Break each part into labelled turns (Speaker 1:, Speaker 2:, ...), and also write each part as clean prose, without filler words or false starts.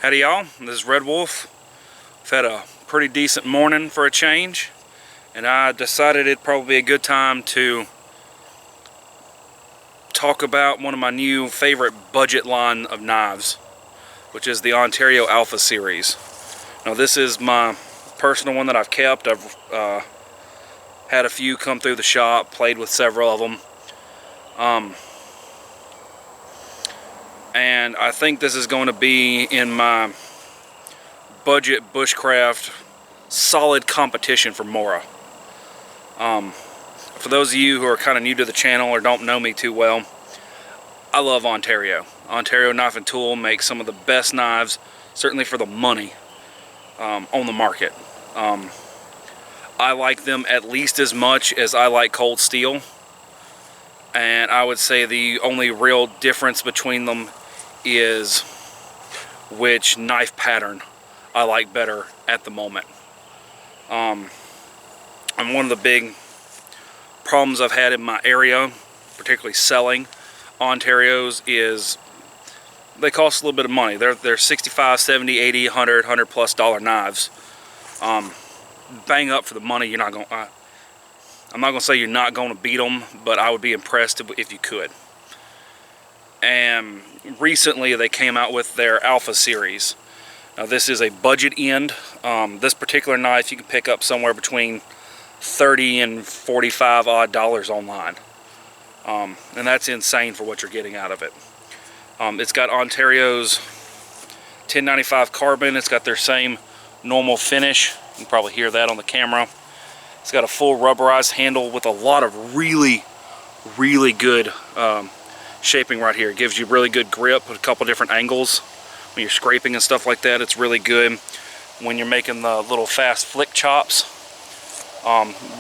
Speaker 1: Howdy y'all, this is Red Wolf. I've had a pretty decent morning for a change, and I decided it'd probably be a good time to talk about one of my new favorite budget line of knives, which is the Ontario Alpha series. Now this is my personal one that I've kept. I've had a few come through the shop, played with several of them. And I think this is going to be in my budget Bushcraft solid competition for Mora. For those of you who are kind of new to the channel or don't know me too well, I love Ontario. Ontario Knife and Tool makes some of the best knives, certainly for the money, on the market. I like them at least as much as I like cold steel, and I would say the only real difference between them is which knife pattern I like better at the moment. And one of the big problems I've had in my area, particularly selling Ontarios, is they cost a little bit of money. They're $65, $70, $80, $100, $100 plus knives. Bang up for the money. You're not going. I'm not going to say you're not going to beat them, but I would be impressed if you could. And recently they came out with their Alpha series. Now this is a budget end. This particular knife you can pick up somewhere between $30 and $45 odd online. And that's insane for what you're getting out of it. It's got Ontario's 1095 carbon. It's got their same normal finish. You can probably hear that on the camera. It's got a full rubberized handle with a lot of really good shaping right here. It gives you really good grip with a couple different angles. When you're scraping and stuff like that, it's really good. When you're making the little fast flick chops,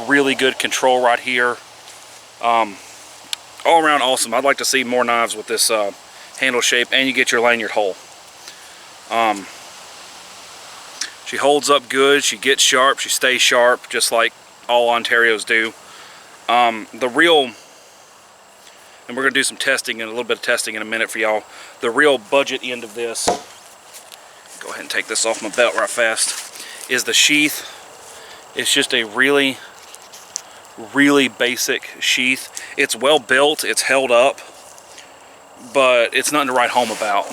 Speaker 1: really good control right here. All around awesome. I'd like to see more knives with this handle shape, and you get your lanyard hole. She holds up good, she gets sharp, she stays sharp, just like all Ontarios do. And we're going to do some testing and a little bit of testing in a minute for y'all. The real budget end of this, go ahead and take this off my belt right fast, is the sheath. It's just a really basic sheath. It's well built, it's held up, but it's nothing to write home about.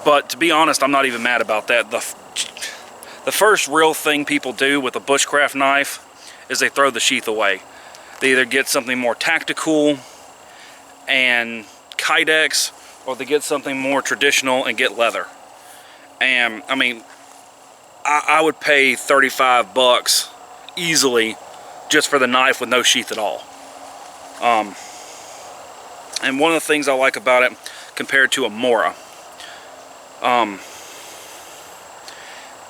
Speaker 1: But to be honest, I'm not even mad about that. The first real thing people do with a Bushcraft knife is they throw the sheath away. They either get something more tactical and kydex, or they get something more traditional and get leather. And I mean, I would pay 35 bucks easily just for the knife with no sheath at all. And one of the things I like about it compared to a Mora,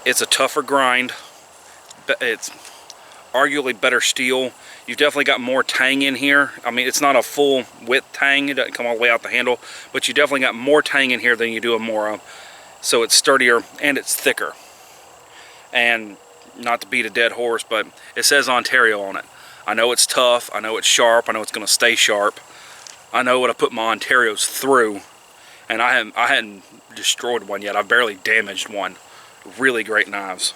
Speaker 1: it's a tougher grind. It's arguably better steel. You've definitely got more tang in here. I mean, it's not a full width tang. It doesn't come all the way out the handle, but you definitely got more tang in here than you do a Mora. So it's sturdier and it's thicker. And not to beat a dead horse, but it says Ontario on it. I know it's tough. I know it's sharp. I know it's going to stay sharp. I know what I put my Ontarios through, and I hadn't destroyed one yet. I've barely damaged one. Really great knives.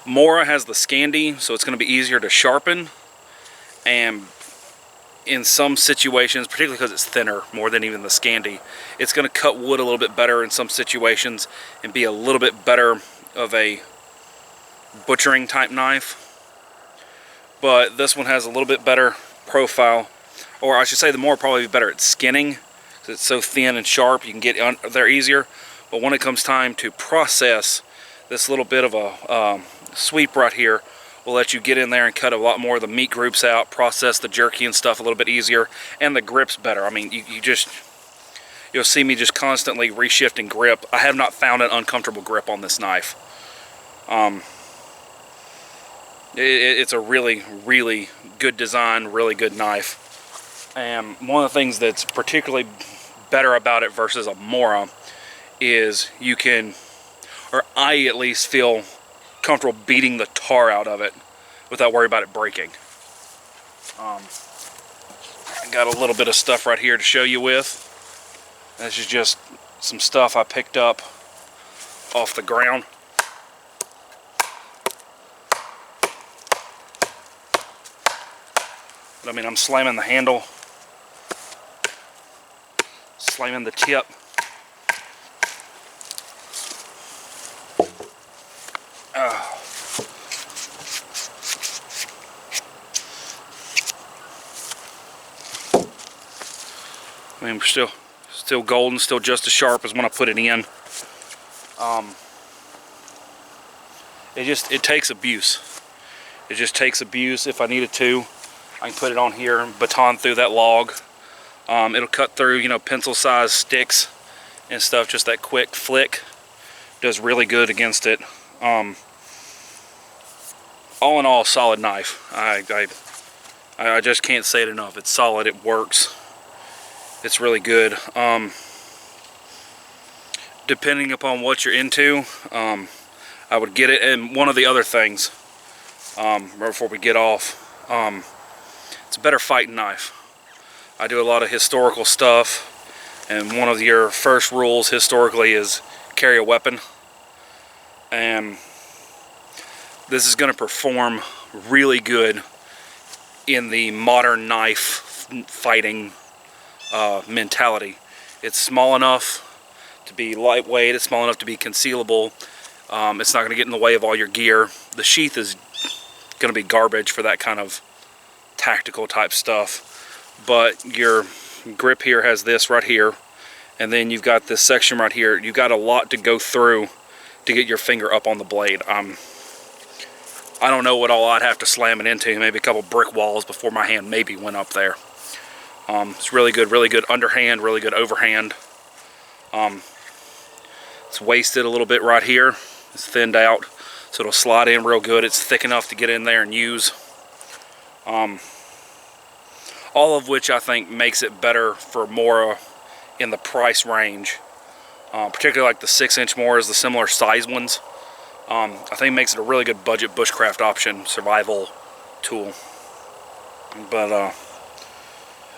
Speaker 1: Mora has the Scandi, so it's going to be easier to sharpen, and in some situations, particularly because it's thinner more than even the Scandi, it's going to cut wood a little bit better in some situations and be a little bit better of a butchering type knife. But this one has a little bit better profile, or I should say the Mora probably be better at skinning because it's so thin and sharp. You can get there easier, but when it comes time to process, this little bit of a sweep right here will let you get in there and cut a lot more of the meat groups out, process the jerky and stuff a little bit easier, and the grip's better. I mean, you'll see me just constantly reshifting grip. I have not found an uncomfortable grip on this knife. It's a really good design, really good knife. And one of the things that's particularly better about it versus a Mora is you can, or I at least feel comfortable beating the tar out of it without worrying about it breaking. I got a little bit of stuff right here to show you with. This is just some stuff I picked up off the ground. But I mean, I'm slamming the handle, slamming the tip. I mean, we're still golden, still just as sharp as when I put it in. It takes abuse. It just takes abuse. If I needed to, I can put it on here and baton through that log. It'll cut through, you know, pencil-sized sticks and stuff. Just that quick flick does really good against it. All in all, solid knife. I just can't say it enough. It's solid. It works. It's really good. Depending upon what you're into, I would get it. And one of the other things, right before we get off, it's a better fighting knife. I do a lot of historical stuff, and one of your first rules historically is carry a weapon. And this is going to perform really good in the modern knife fighting mentality. It's small enough to be lightweight, it's small enough to be concealable. It's not going to get in the way of all your gear. The sheath is going to be garbage for that kind of tactical type stuff, but your grip here has this right here, and then you've got this section right here. You've got a lot to go through to get your finger up on the blade. I don't know what all I'd have to slam it into, maybe a couple brick walls before my hand maybe went up there. It's really good underhand, really good overhand. It's wasted a little bit right here. It's thinned out, so it'll slide in real good. It's thick enough to get in there and use. All of which I think makes it better for Mora in the price range. Particularly like the 6-inch Moras, the similar size ones. I think it makes it a really good budget bushcraft option, survival tool. But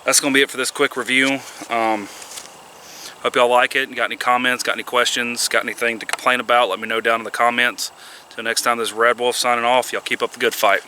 Speaker 1: that's going to be it for this quick review. Hope y'all like it. Got any comments, got any questions, got anything to complain about, let me know down in the comments. Till next time, this is Red Wolf signing off. Y'all keep up the good fight.